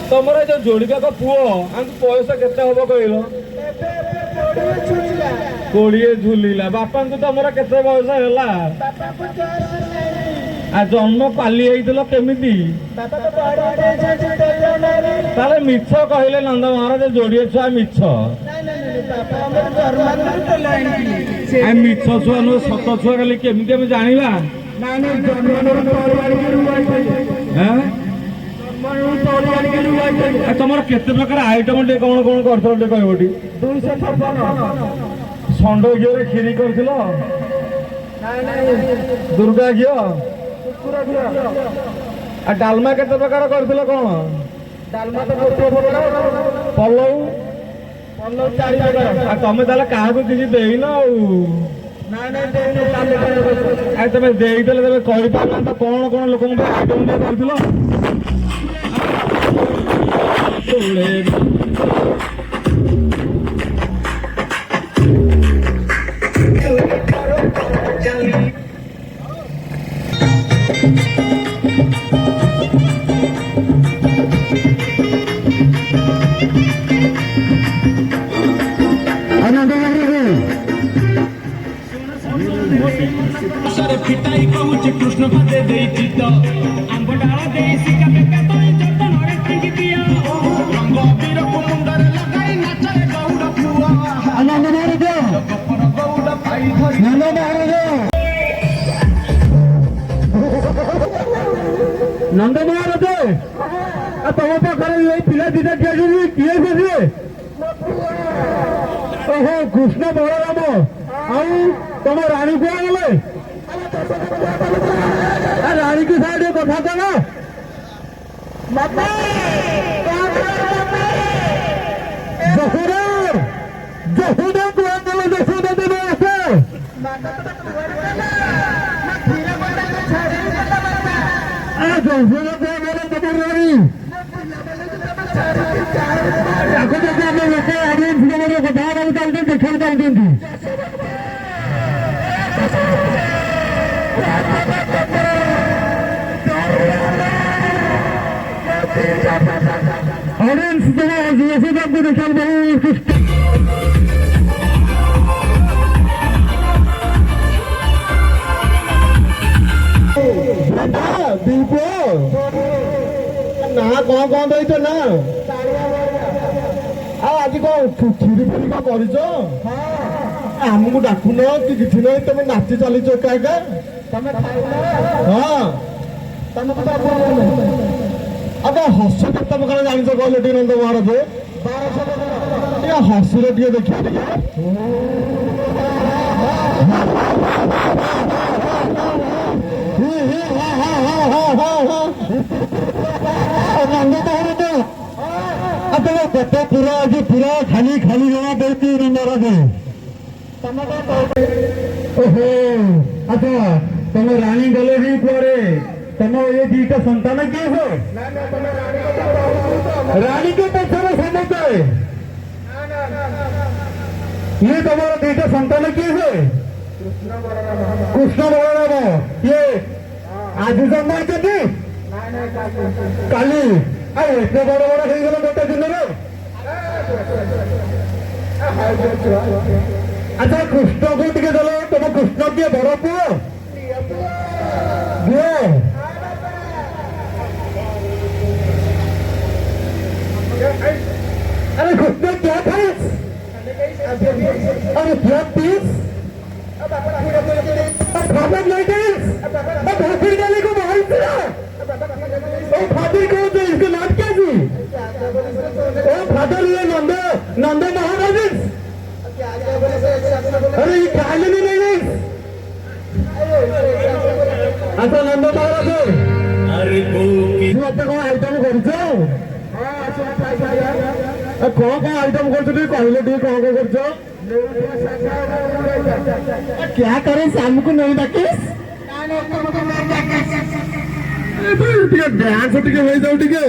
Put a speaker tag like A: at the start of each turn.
A: तमर जो जोड़िका का पुओ पैसा केते हम कहल 20 झुलिला बापा को तमर केते बयस है जन्म पाली केमिति ताले मिछ कहले नंद महाराज जोड़िए छुआ मिछ मिछ छुआ नु सत छुआ खाली केमिति हम जानिबा तुम केते प्रकार आइटम टे कौन कौन कर कहबी 256 षंड घी खीरी कर दुर्गा घी डालमा केते प्रकार कर कौन पलौ तुम ताले क्या किसी देन तुम देदेले कही पार कौन कौन लोक आइटम टे कर
B: पिटाई कहूँ कृष्ण पदे देती तो आंब डाल दे सिका बेका तो जतन रे टिंगी दिया रंग बीर को मुंडर लगाई नाचे गौड़ पुआ आनंद मारे दे गपर गौड़ पाई धरी आनंद मारे दे नंद मारे दे तुम पाखे ये पिला दीटा किए किए से ओहो कृष्ण बलराम तुम रानी को गले रानी की साइड कथा कह जसोदा जसोदा को जसोदा देव आसे जसोदा को बोले तमर रानी आगे देखो हम लोग आगे फिल्म कथा चलते देखा चलते ऑडियंस जैसे आपको देखा बहुत दीप ना कौन कौन रही तो ना आज कौन खीरी फिरी कौन कर आमको डाकुन कि किसी ना तुम नाची चलीच एका हाँ अब हस केत प्रकार जान कहले टी नंद महाराज हसिले टे देखिए नंद महाराज पेट पूरा आज पूरा खाली खाली जमा देती नंद महाराज ओहो अच्छा तुम रानी गले ही कुआरे तुम ये दीटा संतान किए हो रानी के पक्षर समझते ये तुम्हारा दीटा संतान किए है
A: କୃଷ୍ଣ ବଳରାମ ଇଏ ଆଜି ଜନ୍ମ ହେଇଛନ୍ତି କାଲି ଆଉ ଏତେ ବଡ ବଡ ହେଇଗଲେ ଗୋଟେ ଦିନରେ ଆଚ୍ଛା କୃଷ୍ଣକୁ ଟିକେ ଦେଲ ତମ କୃଷ୍ଣ କିଏ ବଡ ପୁଅ ଝିଅ अरे घुटने क्या था अरे ब्लड पीस फादर लाइटिस भाषण डाले को बाहर फिरा फादर को तो इसका नाम क्या जी ओ फादर ये नंद नंद महाराज अरे ये खाने नहीं अच्छा नंद महाराज
B: अरे को की
A: मत कौन आइटम करछो कौन कौन आइटम कर कहले कौन कौन कर क्या करे शाम को नहीं डाकिस डांस टे हो जाओ टे